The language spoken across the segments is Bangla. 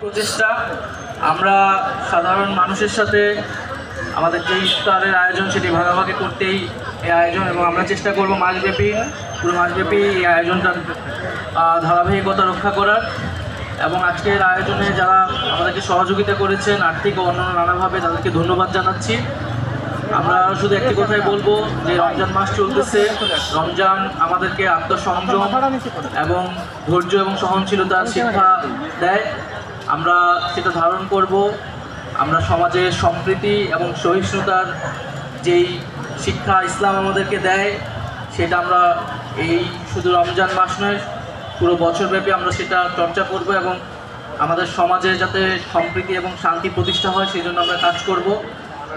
প্রচেষ্টা আমরা সাধারণ মানুষের সাথে আমাদের যে ইফতারের আয়োজন সেটি ভাগাভাগি করতেই এই আয়োজন, এবং আমরা চেষ্টা করব পুরো মাসব্যাপী এই আয়োজনটা ধারাবাহিকতা রক্ষা করার। এবং আজকের আয়োজনে যারা আমাদেরকে সহযোগিতা করেছেন আর্থিক ও অন্যান্য নানাভাবে, তাদেরকে ধন্যবাদ জানাচ্ছি। আমরা শুধু একটি কথাই বলবো যে রমজান মাস চলতেছে, রমজান আমাদেরকে আত্মসংযম এবং ধৈর্য এবং সহনশীলতার শিক্ষা দেয়। আমরা সেটা ধারণ করব। আমরা সমাজের সম্প্রীতি এবং সহিষ্ণুতার যেই শিক্ষা ইসলাম আমাদেরকে দেয় সেটা আমরা এই শুধু রমজান মাস নয়, পুরো বছরব্যাপী আমরা সেটা চর্চা করব এবং আমাদের সমাজে যাতে সম্প্রীতি এবং শান্তি প্রতিষ্ঠা হয় সেই জন্য আমরা কাজ করব।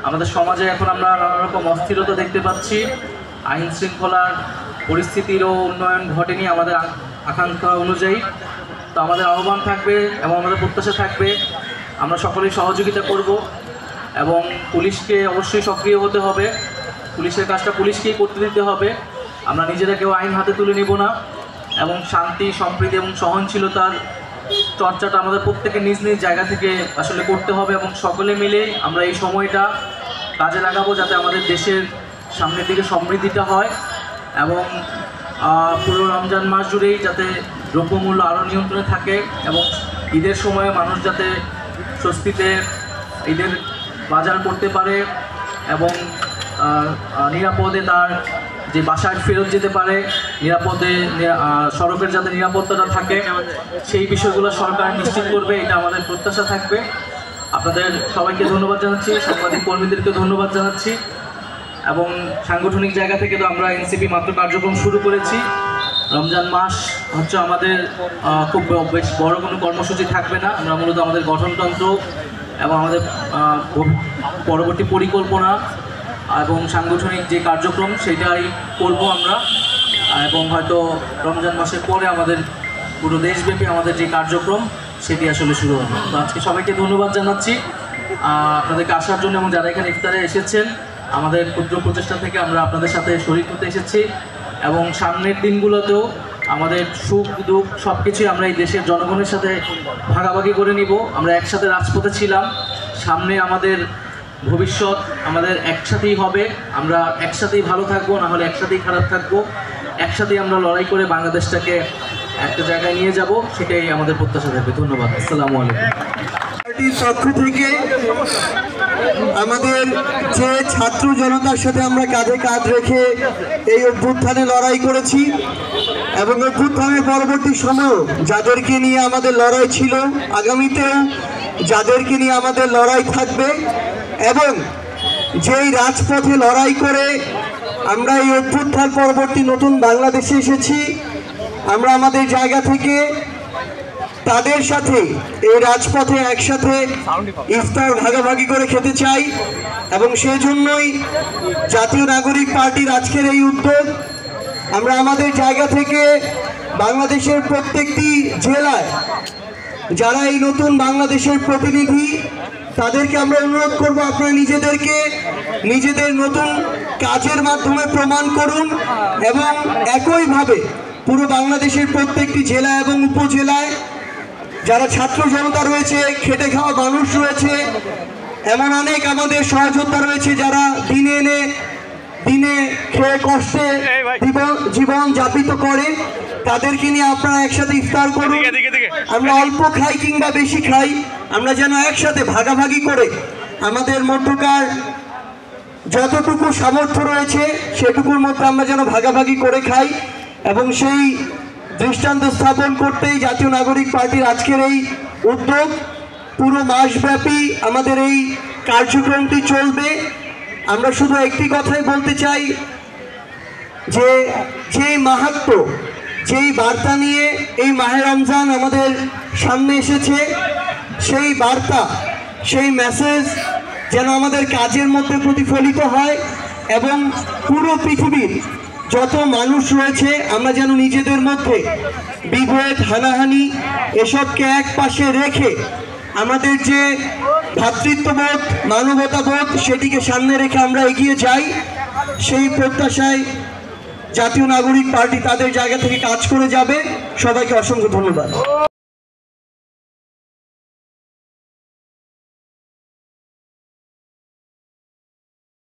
আমাদের সমাজে এখন আমরা নানা রকম অস্থিরতা দেখতে পাচ্ছি, আইন শৃঙ্খলার পরিস্থিতিরও উন্নয়ন ঘটেনি আমাদের আকাঙ্ক্ষা অনুযায়ী। তো আমাদের আহ্বান থাকবে এবং আমাদের প্রত্যাশা থাকবে আমরা সকলেই সহযোগিতা করব এবং পুলিশকে অবশ্যই সক্রিয় হতে হবে। পুলিশের কাজটা পুলিশকেই করতে দিতে হবে। আমরা নিজেরা কেউ আইন হাতে তুলে নেব না এবং শান্তি, সম্প্রীতি এবং সহনশীলতার চর্চাটা আমাদের প্রত্যেকের নিজ নিজ জায়গা থেকে আসলে করতে হবে এবং সকলে মিলে আমরা এই সময়টা কাজে লাগাবো যাতে আমাদের দেশের সামনের দিকে সমৃদ্ধিটা হয় এবং পুরো রমজান মাস জুড়েই যাতে দ্রব্যমূল্য আরও নিয়ন্ত্রণে থাকে এবং ঈদের সময়ে মানুষ যাতে স্বস্তিতে ঈদের বাজার করতে পারে এবং নিরাপদে তার যে বাসায় ফেরত যেতে পারে, নিরাপদে সড়কের যাতে নিরাপত্তাটা থাকে, সেই বিষয়গুলো সরকার নিশ্চিত করবে, এটা আমাদের প্রত্যাশা থাকবে। আপনাদের সবাইকে ধন্যবাদ জানাচ্ছি, সাংবাদিক কর্মীদেরকে ধন্যবাদ জানাচ্ছি এবং সাংগঠনিক জায়গা থেকে তো আমরা এনসিপি মাত্র কার্যক্রম শুরু করেছি। রমজান মাস হচ্ছে আমাদের খুব বেশ বড় কোনো কর্মসূচি থাকবে না। আমরা মূলত আমাদের গঠনতন্ত্র এবং আমাদের পরবর্তী পরিকল্পনা এবং সাংগঠনিক যে কার্যক্রম সেটাই করব আমরা, এবং হয়তো রমজান মাসের পরে আমাদের পুরো দেশব্যাপী আমাদের যে কার্যক্রম সেটি আসলে শুরু হবে। তো আজকে সবাইকে ধন্যবাদ জানাচ্ছি আপনাদেরকে আসার জন্য এবং যারা এখানে ইফতারে এসেছেন। আমাদের ক্ষুদ্র প্রচেষ্টা থেকে আমরা আপনাদের সাথে শরীক হতে এসেছি এবং সামনের দিনগুলোতেও আমাদের সুখ দুঃখ সব কিছুই আমরা এই দেশের জনগণের সাথে ভাগাভাগি করে নিব। আমরা একসাথে রাজপথে ছিলাম, সামনে আমাদের ভবিষ্যৎ আমাদের একসাথেই হবে। আমরা একসাথেই ভালো থাকবো, না হলে একসাথেই খারাপ থাকবো। একসাথেই আমরা লড়াই করে বাংলাদেশটাকে একটা জায়গায় নিয়ে যাব, সেটাই আমাদের প্রত্যাশা থাকবে। ধন্যবাদ। আসসালামু আলাইকুম। পার্টির পক্ষ থেকে আমাদের যে ছাত্র জনতার সাথে আমরা কাঁধে কাঁধ রেখে এই অভ্যুত্থানে লড়াই করেছি এবং অভ্যুত্থানের পরবর্তী সময়েও যাদেরকে নিয়ে আমাদের লড়াই ছিল, আগামীতেও যাদেরকে নিয়ে আমাদের লড়াই থাকবে, এবং যেই রাজপথে লড়াই করে আমরা এই অভ্যুত্থান পরবর্তী নতুন বাংলাদেশে এসেছি, আমরা আমাদের জায়গা থেকে তাদের সাথে এই রাজপথে একসাথে ইফতার ভাগাভাগি করে খেতে চাই এবং সেই জন্যই জাতীয় নাগরিক পার্টির আজকের এই উদ্যোগ। আমরা আমাদের জায়গা থেকে বাংলাদেশের প্রত্যেকটি জেলায় যারা এই নতুন বাংলাদেশের প্রতিনিধি তাদেরকে আমরা অনুরোধ করব, আপনারা নিজেদের নতুন কাজের মাধ্যমে প্রমাণ করুন এবং একইভাবে পুরো বাংলাদেশের প্রত্যেকটি জেলা এবং উপজেলায় যারা ছাত্র জনতা রয়েছে, খেটে খাওয়া মানুষ রয়েছে, এমন অনেক আমাদের সহযোদ্ধা রয়েছে যারা দিনে খেয়ে কষ্টে জীবন যাপিত করে, তাদেরকে নিয়ে আপনারা একসাথে ইফতার করুন। আমরা অল্প খাই কিংবা বেশি খাই, আমরা যেন একসাথে ভাগাভাগি করে আমাদের মধ্যকার যতটুকু সামর্থ্য রয়েছে সেটুকুর মধ্যে আমরা যেন ভাগাভাগি করে খাই এবং সেই দৃষ্টান্ত স্থাপন করতেই জাতীয় নাগরিক পার্টির আজকের এই উদ্যোগ। পুরো মাসব্যাপী আমাদের এই কার্যক্রমটি চলবে। আমরা শুধু একটি কথাই বলতে চাই যে যেই মাহাত্ম্য, যেই বার্তা নিয়ে এই মাহে রমজান আমাদের সামনে এসেছে, সেই বার্তা, সেই মেসেজ যেন আমাদের কাজের মধ্যে প্রতিফলিত হয় এবং পুরো পৃথিবীর যত মানুষ রয়েছে আমরা যেন নিজেদের মধ্যে বিভেদ, হানাহানি এসবকে এক পাশে রেখে আমাদের যে ভ্রাতৃত্ববোধ, মানবতাবোধ সেটিকে সামনে রেখে আমরা এগিয়ে যাই। সেই প্রত্যাশায় জাতীয় নাগরিক পার্টি তাদের জায়গা থেকে কাজ করে যাবে। সবাইকে অসংখ্য ধন্যবাদ।